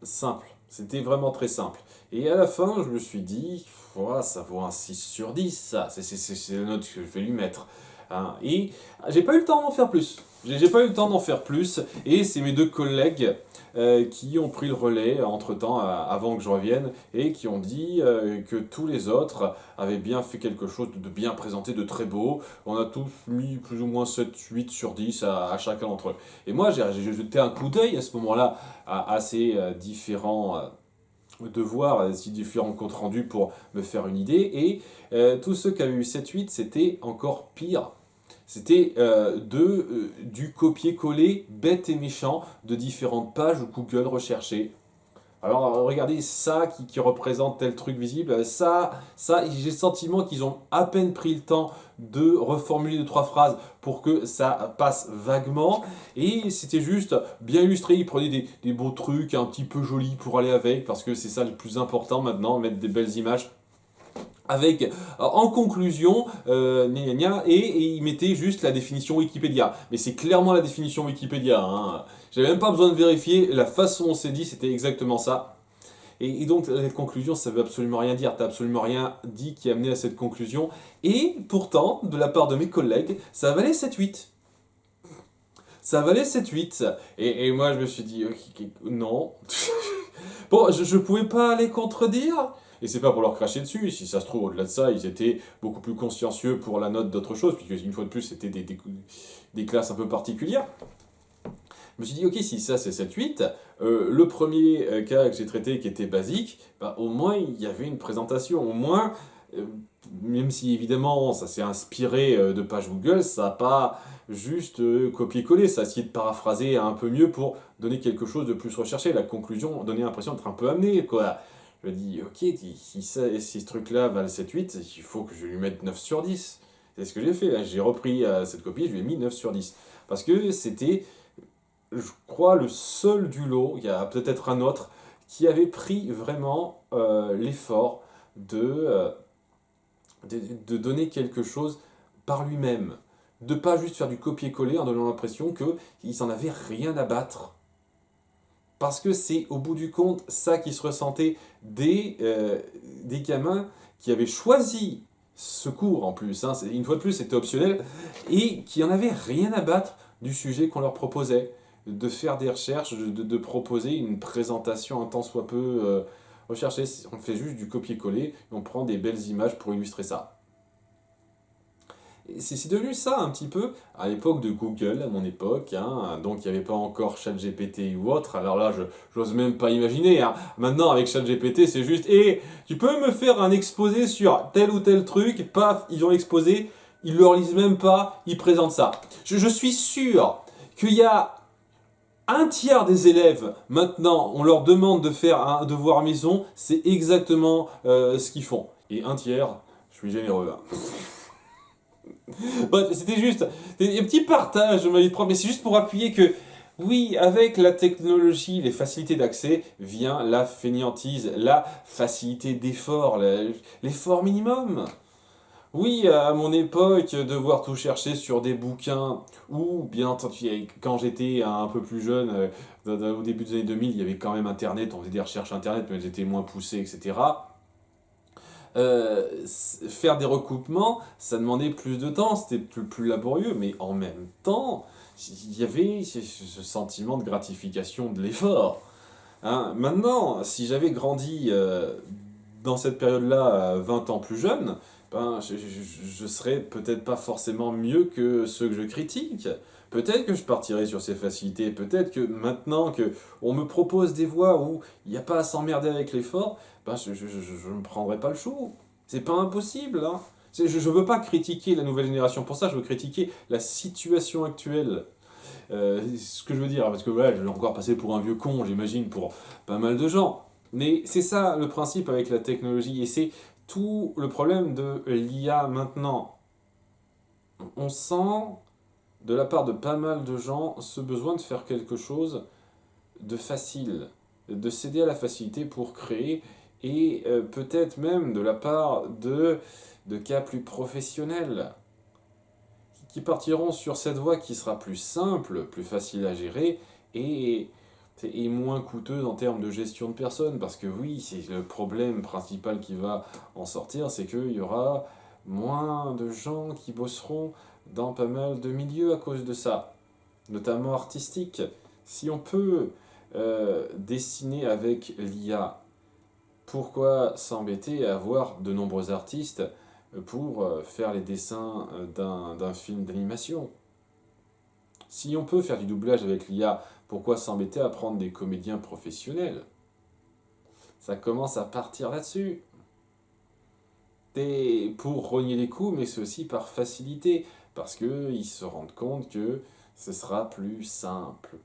simple. C'était vraiment très simple. Et à la fin, je me suis dit, ça vaut un 6 sur 10, ça. C'est la note que je vais lui mettre. hein. Et j'ai pas eu le temps d'en faire plus. J'ai pas eu le temps d'en faire plus, et c'est mes deux collègues qui ont pris le relais entre-temps, avant que je revienne, et qui ont dit que tous les autres avaient bien fait quelque chose de bien présenté, de très beau. On a tous mis plus ou moins 7, 8 sur 10 à chacun d'entre eux. Et moi, j'ai jeté un coup d'œil à ce moment-là à ces différents devoirs, à ces différents comptes rendus pour me faire une idée. Et tous ceux qui avaient eu 7, 8, c'était encore pire. C'était du copier-coller bête et méchant de différentes pages Google recherchées. Alors regardez ça qui représente tel truc visible, ça j'ai le sentiment qu'ils ont à peine pris le temps de reformuler 2, 3 phrases pour que ça passe vaguement. Et c'était juste bien illustré, ils prenaient des beaux trucs un petit peu jolis pour aller avec, parce que c'est ça le plus important maintenant, mettre des belles images avec en conclusion gna gna gna, et il mettait juste la définition Wikipédia. Mais c'est clairement la définition Wikipédia, hein. J'avais même pas besoin de vérifier, la façon dont c'est dit, c'était exactement ça. Et donc la conclusion, ça veut absolument rien dire, t'as absolument rien dit qui a amené à cette conclusion. Et pourtant, de la part de mes collègues, ça valait 7-8. Ça valait 7-8. Et moi, je me suis dit, ok, non. Bon, je pouvais pas les contredire. Et c'est pas pour leur cracher dessus, si ça se trouve, au-delà de ça, ils étaient beaucoup plus consciencieux pour la note d'autre chose, puisque une fois de plus, c'était des classes un peu particulières. Je me suis dit, ok, si ça c'est 7-8, le premier cas que j'ai traité qui était basique, bah, au moins il y avait une présentation, au moins, euh, même si évidemment ça s'est inspiré de pages Google, ça n'a pas juste copié-collé, ça a essayé de paraphraser un peu mieux pour donner quelque chose de plus recherché. La conclusion donnait l'impression d'être un peu amenée, quoi. Je me dis, ok, si ce truc-là valent 7-8, il faut que je lui mette 9 sur 10. C'est ce que j'ai fait, j'ai repris cette copie, je lui ai mis 9 sur 10. Parce que c'était, je crois, le seul du lot, il y a peut-être un autre, qui avait pris vraiment l'effort de donner quelque chose par lui-même. De pas juste faire du copier-coller en donnant l'impression qu'il s'en avait rien à battre. Parce que c'est au bout du compte ça qui se ressentait des gamins qui avaient choisi ce cours en plus, hein, une fois de plus c'était optionnel, et qui en avaient rien à battre du sujet qu'on leur proposait, de faire des recherches, de proposer une présentation un tant soit peu recherchée. On fait juste du copier-coller, et on prend des belles images pour illustrer ça. C'est devenu ça un petit peu à l'époque de Google, à mon époque, hein. Donc il n'y avait pas encore ChatGPT ou autre, alors là j'ose même pas imaginer, hein. Maintenant avec ChatGPT c'est juste, et tu peux me faire un exposé sur tel ou tel truc, paf, ils ont l'exposé, ils le lisent même pas, ils présentent ça. Je suis sûr qu'il y a un tiers des élèves, maintenant, on leur demande de faire un devoir maison, c'est exactement ce qu'ils font. Et un tiers, je suis généreux, hein. Bref, c'était juste un petit partage de ma vie propre, mais c'est juste pour appuyer que, oui, avec la technologie, les facilités d'accès, vient la fainéantise, la facilité d'effort, l'effort minimum. Oui, à mon époque, devoir tout chercher sur des bouquins, ou bien entendu, quand j'étais un peu plus jeune, au début des années 2000, il y avait quand même Internet, on faisait des recherches Internet, mais elles étaient moins poussées, etc. Faire des recoupements, ça demandait plus de temps, c'était plus laborieux, mais en même temps, il y avait ce sentiment de gratification de l'effort. Hein. Maintenant, si j'avais grandi dans cette période-là, 20 ans plus jeune, ben, je serais peut-être pas forcément mieux que ceux que je critique. Peut-être que je partirais sur ces facilités, peut-être que maintenant que on me propose des voies où il n'y a pas à s'emmerder avec l'effort, ben je ne prendrai pas le chou. C'est pas impossible, hein. Je veux pas critiquer la nouvelle génération, pour ça je veux critiquer la situation actuelle. Ce que je veux dire, parce que voilà, je vais encore passer pour un vieux con, j'imagine, pour pas mal de gens. Mais c'est ça le principe avec la technologie, et c'est tout le problème de l'IA maintenant. On sent, de la part de pas mal de gens, ce besoin de faire quelque chose de facile, de céder à la facilité pour créer, et peut-être même de la part de cas plus professionnels, qui partiront sur cette voie qui sera plus simple, plus facile à gérer, et, et moins coûteuse en termes de gestion de personnes. Parce que oui, c'est le problème principal qui va en sortir, c'est qu'il y aura moins de gens qui bosseront dans pas mal de milieux à cause de ça, notamment artistiques. Si on peut dessiner avec l'IA, pourquoi s'embêter à avoir de nombreux artistes pour faire les dessins d'un film d'animation? Si on peut faire du doublage avec l'IA, pourquoi s'embêter à prendre des comédiens professionnels? Ça commence à partir là-dessus. Et pour rogner les coûts, mais c'est aussi par facilité, parce qu'ils se rendent compte que ce sera plus simple.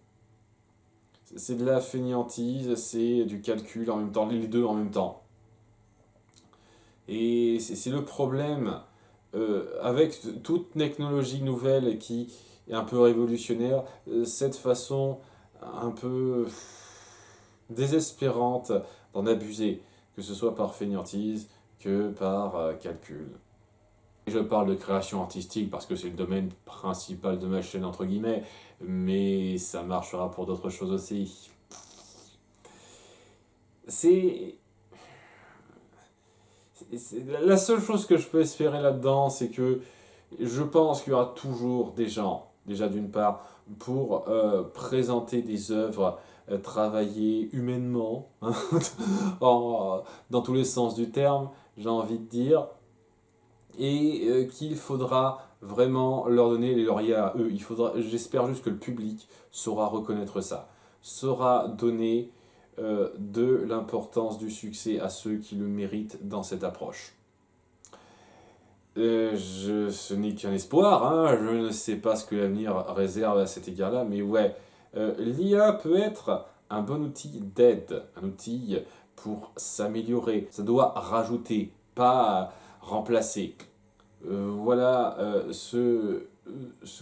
C'est de la fainéantise, c'est du calcul en même temps, les deux en même temps. Et c'est le problème avec toute technologie nouvelle qui est un peu révolutionnaire, cette façon un peu désespérante d'en abuser, que ce soit par fainéantise que par calcul. Je parle de création artistique parce que c'est le domaine principal de ma chaîne, entre guillemets, mais ça marchera pour d'autres choses aussi. C'est la seule chose que je peux espérer là-dedans, c'est que je pense qu'il y aura toujours des gens, déjà d'une part, pour présenter des œuvres travaillées humainement, hein, dans tous les sens du terme, j'ai envie de dire, et qu'il faudra vraiment leur donner les lauriers à eux. J'espère juste que le public saura reconnaître ça, saura donner de l'importance, du succès à ceux qui le méritent dans cette approche. Ce n'est qu'un espoir, hein, je ne sais pas ce que l'avenir réserve à cet égard-là, mais ouais, l'IA peut être un bon outil d'aide, un outil pour s'améliorer. Ça doit rajouter, pas remplacer. Voilà ce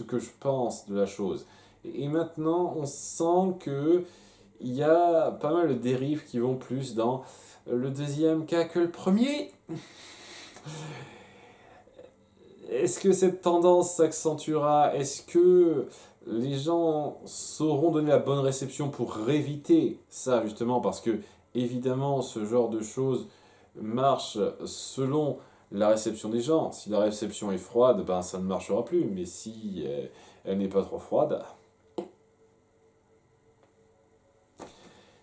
que je pense de la chose. Et maintenant, on sent que il y a pas mal de dérives qui vont plus dans le deuxième cas que le premier. Est-ce que cette tendance s'accentuera? Est-ce que les gens sauront donner la bonne réception pour éviter ça, justement? Parce que, évidemment, ce genre de choses marche selon la réception des gens. Si la réception est froide, ben ça ne marchera plus. Mais si elle n'est pas trop froide,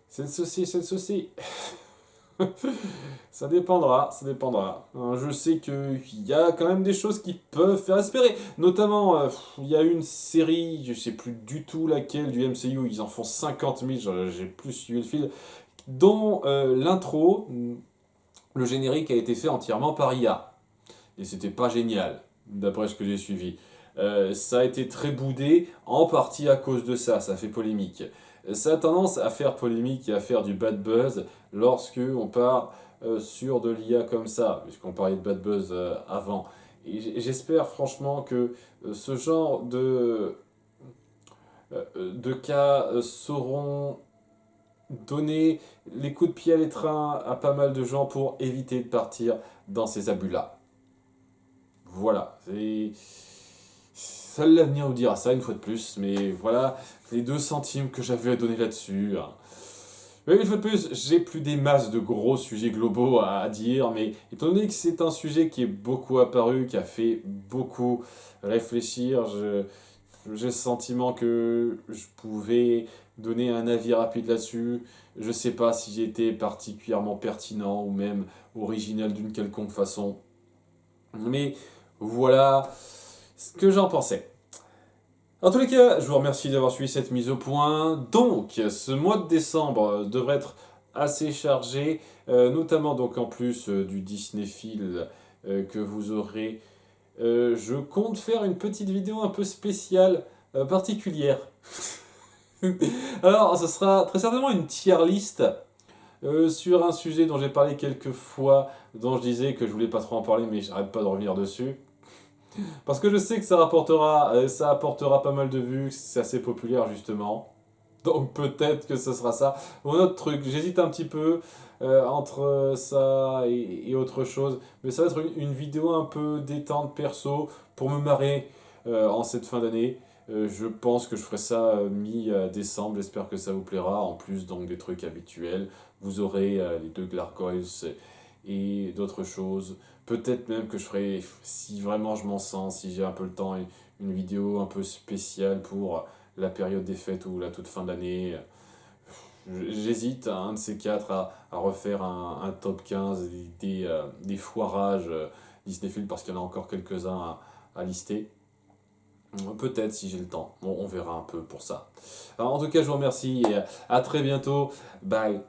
c'est le souci, c'est le souci. Ça dépendra, ça dépendra. Je sais qu'il y a quand même des choses qui peuvent faire espérer. Notamment, il y a une série, je sais plus du tout laquelle, du MCU, ils en font 50 000, j'ai plus suivi le fil, dont l'intro, le générique a été fait entièrement par IA. Et c'était pas génial, d'après ce que j'ai suivi. Ça a été très boudé, en partie à cause de ça, ça fait polémique. Ça a tendance à faire polémique et à faire du bad buzz lorsque on part sur de l'IA comme ça, puisqu'on parlait de bad buzz avant. Et j'espère franchement que ce genre de cas sauront donner les coups de pied à l'étrier à pas mal de gens pour éviter de partir dans ces abus-là. Voilà, seul l'avenir nous dira ça une fois de plus, mais voilà les 2 centimes que j'avais à donner là-dessus. Hein. Mais une fois de plus, j'ai plus des masses de gros sujets globaux à dire, mais étant donné que c'est un sujet qui est beaucoup apparu, qui a fait beaucoup réfléchir, j'ai le sentiment que je pouvais donner un avis rapide là-dessus. Je sais pas si j'ai été particulièrement pertinent ou même original d'une quelconque façon. Mais voilà ce que j'en pensais. En tous les cas, je vous remercie d'avoir suivi cette mise au point. Donc, ce mois de décembre devrait être assez chargé, notamment donc en plus du Disneyfil que vous aurez. Je compte faire une petite vidéo un peu spéciale, particulière. Alors, ce sera très certainement une tier list sur un sujet dont j'ai parlé quelques fois, dont je disais que je voulais pas trop en parler, mais j'arrête pas de revenir dessus. Parce que je sais que ça apportera pas mal de vues, que c'est assez populaire justement. Donc peut-être que ce sera ça. Ou un autre truc, j'hésite un petit peu entre ça et autre chose. Mais ça va être une vidéo un peu détente perso pour me marrer en cette fin d'année. Je pense que je ferai ça mi-décembre, j'espère que ça vous plaira. En plus donc des trucs habituels, vous aurez les 2 Gargoyles et d'autres choses. Peut-être même que je ferai, si vraiment je m'en sens, si j'ai un peu le temps, une vidéo un peu spéciale pour la période des fêtes ou la toute fin de l'année. J'hésite, un de ces quatre, à refaire un top 15 des foirages Disney Film parce qu'il y en a encore quelques-uns à lister. Peut-être si j'ai le temps. Bon, on verra un peu pour ça. Alors, en tout cas, je vous remercie et à très bientôt. Bye.